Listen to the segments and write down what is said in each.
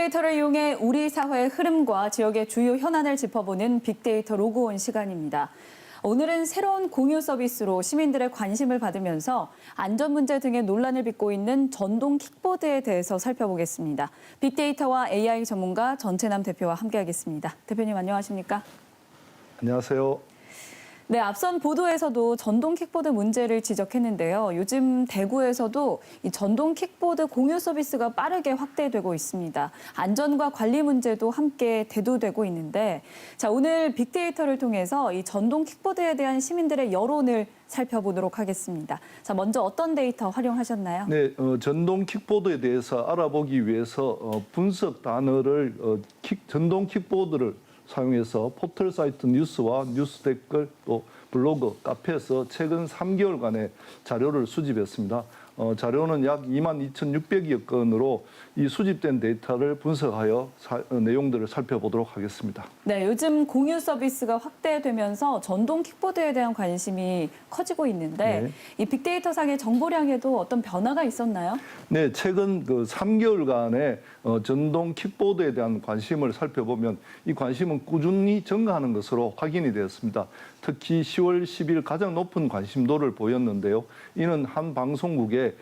빅데이터를 이용해 우리 사회의 흐름과 지역의 주요 현안을 짚어보는 빅데이터 로그온 시간입니다. 오늘은 새로운 공유 서비스로 시민들의 관심을 받으면서 안전 문제 등의 논란을 빚고 있는 전동 킥보드에 대해서 살펴보겠습니다. 빅데이터와 AI 전문가 전채남 대표와 함께하겠습니다. 대표님 안녕하십니까? 안녕하세요. 네, 앞선 보도에서도 전동 킥보드 문제를 지적했는데요. 요즘 대구에서도 이 전동 킥보드 공유 서비스가 빠르게 확대되고 있습니다. 안전과 관리 문제도 함께 대두되고 있는데, 자, 오늘 빅데이터를 통해서 이 전동 킥보드에 대한 시민들의 여론을 살펴보도록 하겠습니다. 자, 먼저 어떤 데이터 활용하셨나요? 네, 전동 킥보드에 대해서 알아보기 위해서 분석 단어를 전동 킥보드를 사용해서 포털 사이트 뉴스와 뉴스 댓글 또 블로그, 카페에서 최근 3개월간의 자료를 수집했습니다. 자료는 약 22,600여 건으로 이 수집된 데이터를 분석하여 내용들을 살펴보도록 하겠습니다. 네, 요즘 공유 서비스가 확대되면서 전동 킥보드에 대한 관심이 커지고 있는데 네. 이 빅데이터상의 정보량에도 어떤 변화가 있었나요? 네, 최근 3개월간의 전동 킥보드에 대한 관심을 살펴보면 이 관심은 꾸준히 증가하는 것으로 확인이 되었습니다. 특히 10월 10일 가장 높은 관심도를 보였는데요. 이는 한 방송국의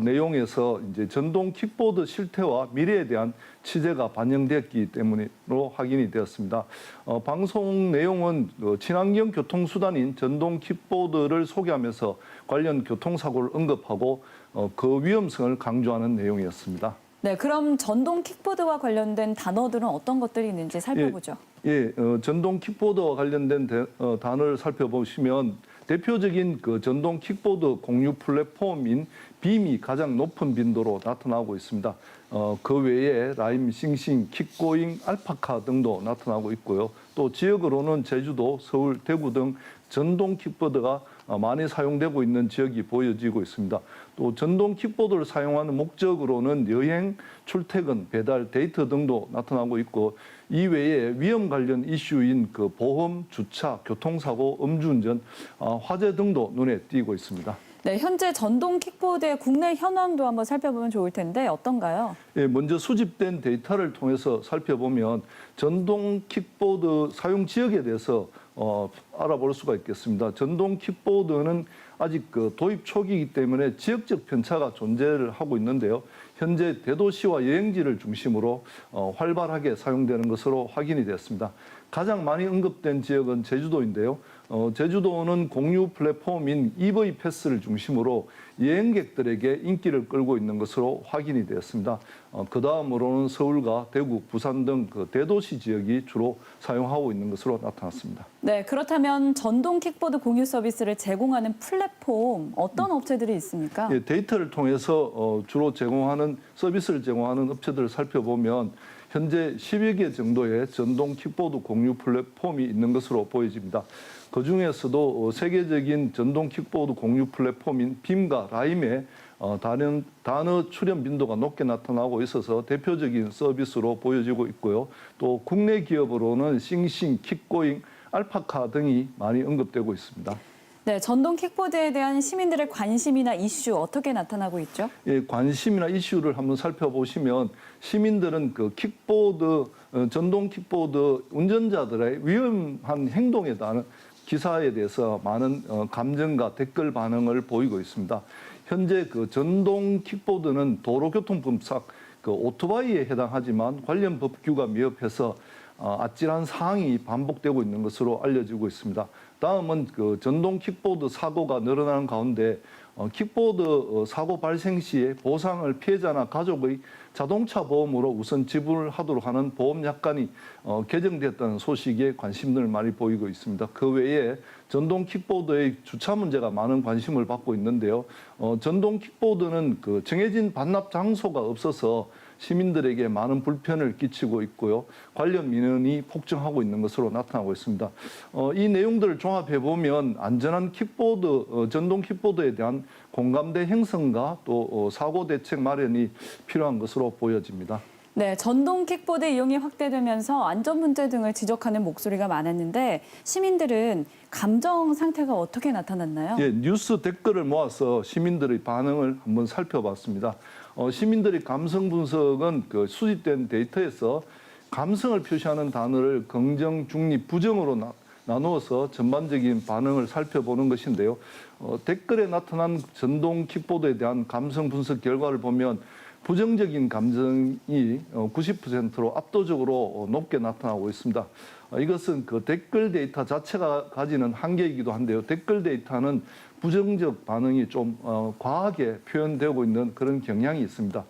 내용에서 이제 전동 킥보드 실태와 미래에 대한 취재가 반영됐기 때문으로 확인이 되었습니다. 방송 내용은 친환경 교통수단인 전동 킥보드를 소개하면서 관련 교통사고를 언급하고 그 위험성을 강조하는 내용이었습니다. 네, 그럼 전동 킥보드와 관련된 단어들은 어떤 것들이 있는지 살펴보죠. 전동 킥보드와 관련된 단어를 살펴보시면 대표적인 전동 킥보드 공유 플랫폼인 빔이 가장 높은 빈도로 나타나고 있습니다. 그 외에 라임, 싱싱, 킥고잉, 알파카 등도 나타나고 있고요. 또 지역으로는 제주도, 서울, 대구 등 전동 킥보드가 많이 사용되고 있는 지역이 보여지고 있습니다. 또 전동 킥보드를 사용하는 목적으로는 여행, 출퇴근, 배달, 데이트 등도 나타나고 있고 이외에 위험 관련 이슈인 보험, 주차, 교통사고, 음주운전, 화재 등도 눈에 띄고 있습니다. 네, 현재 전동 킥보드의 국내 현황도 한번 살펴보면 좋을 텐데 어떤가요? 예, 먼저 수집된 데이터를 통해서 살펴보면 전동 킥보드 사용 지역에 대해서 알아볼 수가 있겠습니다. 전동 킥보드는 아직 도입 초기이기 때문에 지역적 편차가 존재를 하고 있는데요. 현재 대도시와 여행지를 중심으로 활발하게 사용되는 것으로 확인이 됐습니다. 가장 많이 언급된 지역은 제주도인데요. 제주도는 공유 플랫폼인 EV 패스를 중심으로 여행객들에게 인기를 끌고 있는 것으로 확인이 되었습니다. 그 다음으로는 서울과 대구, 부산 등 대도시 지역이 주로 사용하고 있는 것으로 나타났습니다. 네, 그렇다면 전동 킥보드 공유 서비스를 제공하는 플랫폼 어떤 업체들이 있습니까? 예, 데이터를 통해서 주로 서비스를 제공하는 업체들을 살펴보면 현재 10여 개 정도의 전동 킥보드 공유 플랫폼이 있는 것으로 보여집니다. 그중에서도 세계적인 전동 킥보드 공유 플랫폼인 빔과 라임의 단어 출현 빈도가 높게 나타나고 있어서 대표적인 서비스로 보여지고 있고요. 또 국내 기업으로는 싱싱, 킥고잉, 알파카 등이 많이 언급되고 있습니다. 네, 전동 킥보드에 대한 시민들의 관심이나 이슈 어떻게 나타나고 있죠? 예, 관심이나 이슈를 한번 살펴보시면 시민들은 전동 킥보드 운전자들의 위험한 행동에 대한 기사에 대해서 많은 감정과 댓글 반응을 보이고 있습니다. 현재 전동 킥보드는 도로교통법상 오토바이에 해당하지만 관련 법규가 미흡해서 아찔한 사항이 반복되고 있는 것으로 알려지고 있습니다. 다음은 전동 킥보드 사고가 늘어나는 가운데 킥보드 사고 발생 시에 보상을 피해자나 가족의 자동차 보험으로 우선 지불을 하도록 하는 보험 약관이 개정됐다는 소식에 관심을 많이 보이고 있습니다. 그 외에 전동 킥보드의 주차 문제가 많은 관심을 받고 있는데요. 전동 킥보드는 정해진 반납 장소가 없어서 시민들에게 많은 불편을 끼치고 있고요. 관련 민원이 폭증하고 있는 것으로 나타나고 있습니다. 이 내용들을 종합해 보면 안전한 전동 킥보드에 대한 공감대 형성과 또 사고 대책 마련이 필요한 것으로 보여집니다. 네, 전동 킥보드 이용이 확대되면서 안전 문제 등을 지적하는 목소리가 많았는데 시민들은 감정 상태가 어떻게 나타났나요? 예, 뉴스 댓글을 모아서 시민들의 반응을 한번 살펴봤습니다. 시민들의 감성 분석은 그 수집된 데이터에서 감성을 표시하는 단어를 긍정, 중립, 부정으로 나누어서 전반적인 반응을 살펴보는 것인데요. 댓글에 나타난 전동 킥보드에 대한 감성 분석 결과를 보면 부정적인 감정이 90%로 압도적으로 높게 나타나고 있습니다. 이것은 그 댓글 데이터 자체가 가지는 한계이기도 한데요. 댓글 데이터는 부정적 반응이 좀 과하게 표현되고 있는 그런 경향이 있습니다.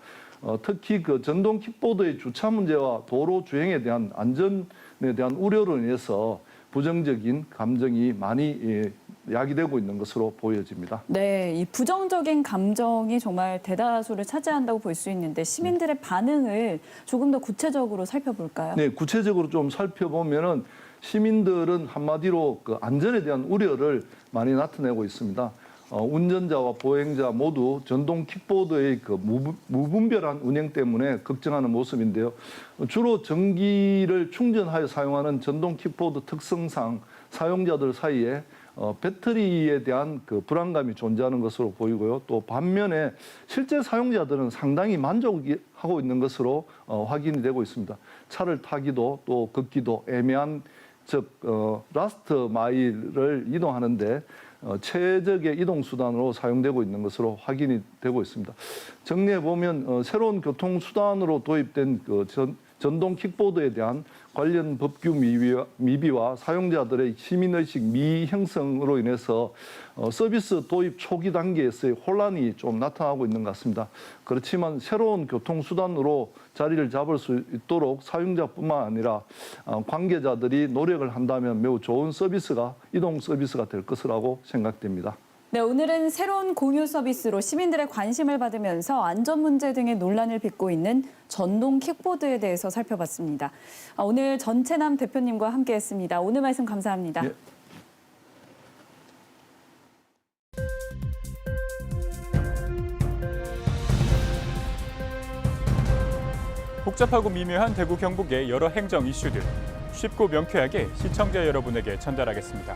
특히 그 전동 킥보드의 주차 문제와 도로 주행에 대한 안전에 대한 우려로 인해서 부정적인 감정이 많이 야기되고 있는 것으로 보여집니다. 네, 이 부정적인 감정이 정말 대다수를 차지한다고 볼 수 있는데 시민들의 반응을 조금 더 구체적으로 살펴볼까요? 네, 구체적으로 좀 살펴보면은 시민들은 한마디로 그 안전에 대한 우려를 많이 나타내고 있습니다. 운전자와 보행자 모두 전동 킥보드의 그 무분별한 운행 때문에 걱정하는 모습인데요. 주로 전기를 충전하여 사용하는 전동 킥보드 특성상 사용자들 사이에 배터리에 대한 그 불안감이 존재하는 것으로 보이고요. 또 반면에 실제 사용자들은 상당히 만족하고 있는 것으로 확인이 되고 있습니다. 차를 타기도 또 걷기도 애매한 즉 라스트 마일을 이동하는데 최적의 이동 수단으로 사용되고 있는 것으로 확인이 되고 있습니다. 정리해 보면 새로운 교통 수단으로 도입된 그 전동 킥보드에 대한 관련 법규 미비와 사용자들의 시민의식 미형성으로 인해서 서비스 도입 초기 단계에서의 혼란이 좀 나타나고 있는 것 같습니다. 그렇지만 새로운 교통수단으로 자리를 잡을 수 있도록 사용자뿐만 아니라 관계자들이 노력을 한다면 매우 좋은 서비스가, 이동 서비스가 될 것이라고 생각됩니다. 네, 오늘은 새로운 공유 서비스로 시민들의 관심을 받으면서 안전 문제 등의 논란을 빚고 있는 전동 킥보드에 대해서 살펴봤습니다. 오늘 전채남 대표님과 함께했습니다. 오늘 말씀 감사합니다. 예. 복잡하고 미묘한 대구 경북의 여러 행정 이슈들 쉽고 명쾌하게 시청자 여러분에게 전달하겠습니다.